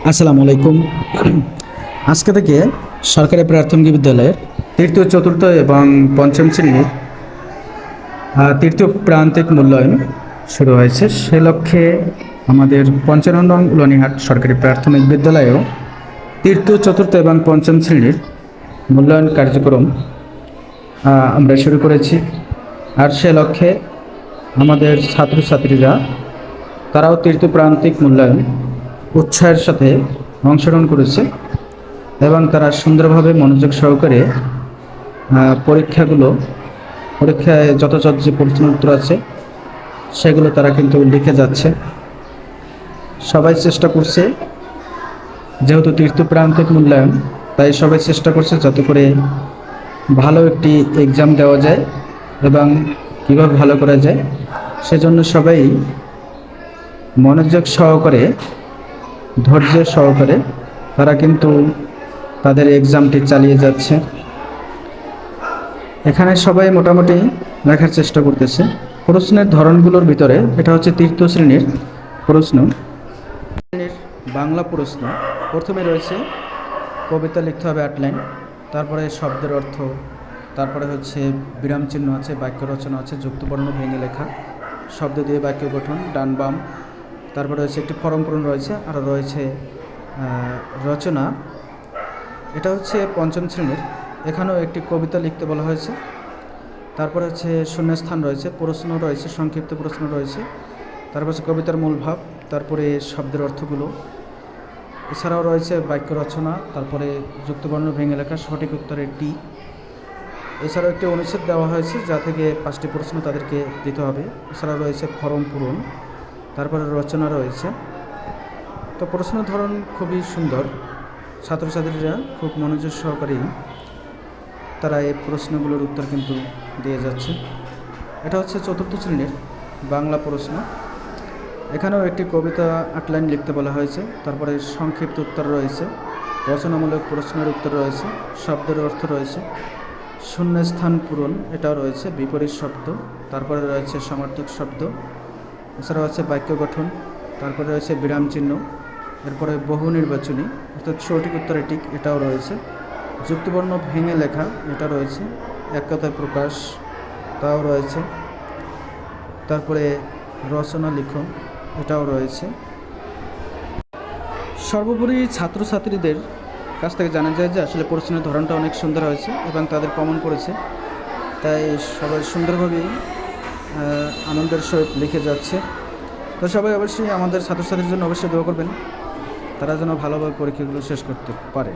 আসসালামু আলাইকুম। আজকে থেকে সরকারি প্রাথমিক বিদ্যালয়ের তৃতীয় চতুর্থ এবং পঞ্চম শ্রেণীর তৃতীয় প্রান্তিক মূল্যায়ন শুরু হয়েছে। সে লক্ষ্যে আমাদের ৫৫ নং উলানিহাট সরকারি প্রাথমিক বিদ্যালয়েও তৃতীয় চতুর্থ এবং পঞ্চম শ্রেণীর মূল্যায়ন কার্যক্রম আমরা শুরু করেছি। আর সে লক্ষ্যে আমাদের ছাত্রছাত্রীরা তারাও তৃতীয় প্রান্তিক মূল্যায়ন উৎসাহের সাথে অংশগ্রহণ করেছে এবং তারা সুন্দরভাবে মনোযোগ সহকারে পরীক্ষায় যথাযথ যে প্রশ্ন উত্তর আছে সেগুলো তারা কিন্তু লিখে যাচ্ছে। সবাই চেষ্টা করছে, যেহেতু তৃতীয় প্রান্তিক মূল্যায়ন, তাই সবাই চেষ্টা করছে যাতে করে ভালো একটি এক্সাম দেওয়া যায় এবং কীভাবে ভালো করা যায় সেজন্য সবাই মনোযোগ সহকারে, ধৈর্য সহকারে তারা কিন্তু তাদের এক্সামটি চালিয়ে যাচ্ছে। এখানে সবাই মোটামুটি লেখার চেষ্টা করতেছে। প্রশ্নের ধরনগুলোর ভিতরে এটা হচ্ছে তৃতীয় শ্রেণীর প্রশ্ন, বাংলা প্রশ্ন। প্রথমে রয়েছে কবিতা লিখতে হবে 8 লাইন, তারপরে শব্দের অর্থ, তারপরে হচ্ছে বিরাম চিহ্ন আছে, বাক্য রচনা আছে, যুক্তবর্ণ ভেঙে লেখা, শব্দ দিয়ে বাক্য গঠন, ডান বাম, তারপরে রয়েছে একটি ফর্ম পূরণ রয়েছে, আর রয়েছে রচনা। এটা হচ্ছে পঞ্চম শ্রেণীর। এখানেও একটি কবিতা লিখতে বলা হয়েছে। তারপরে হচ্ছে শূন্যস্থান রয়েছে, প্রশ্ন রয়েছে, সংক্ষিপ্ত প্রশ্ন রয়েছে, তারপর হচ্ছে কবিতার মূল ভাব, তারপরে শব্দের অর্থগুলো, এছাড়াও রয়েছে বাক্য রচনা, তারপরে যুক্তবর্ণ ভেঙে লেখা, সঠিক উত্তরের টি। এছাড়াও একটি অনুচ্ছেদ দেওয়া হয়েছে যা থেকে 5টি প্রশ্ন তাদেরকে দিতে হবে। এছাড়াও রয়েছে ফর্ম পূরণ, তারপরে রচনা রয়েছে। তো প্রশ্নের ধরন খুবই সুন্দর, ছাত্রছাত্রীরা খুব মনোযোগ সহকারেই তারা এই প্রশ্নগুলোর উত্তর কিন্তু দিয়ে যাচ্ছে। এটা হচ্ছে চতুর্থ শ্রেণীর বাংলা প্রশ্ন। এখানেও একটি কবিতা 8 লাইন লিখতে বলা হয়েছে, তারপরে সংক্ষিপ্ত উত্তর রয়েছে, রচনামূলক প্রশ্নের উত্তর রয়েছে, শব্দের অর্থ রয়েছে, শূন্যস্থান পূরণ এটাও রয়েছে, বিপরীত শব্দ, তারপরে রয়েছে সমার্থক শব্দ, এছাড়াও আছে বাক্য গঠন, তারপরে রয়েছে বিরাম চিহ্ন, এরপরে বহু নির্বাচনী অর্থাৎ সঠিক উত্তরে টিক এটাও রয়েছে, যুক্তবর্ণ ভেঙে লেখা এটা রয়েছে, এক কথায় প্রকাশ তাও রয়েছে, তারপরে রচনা লিখন এটাও রয়েছে। সর্বোপরি ছাত্রছাত্রীদের কাছ থেকে জানা যায় যে আসলে প্রশ্নের ধরনটা অনেক সুন্দর হয়েছে এবং তাদের কমন পড়েছে, তাই সবাই সুন্দরভাবেই আনন্দের সহিত লিখে যাচ্ছে। তো সবাই অবশ্যই আমাদের ছাত্রছাত্রীর জন্য অবশ্যই দোয়া করবেন, তারা যেন ভালোভাবে পরীক্ষাগুলো শেষ করতে পারে।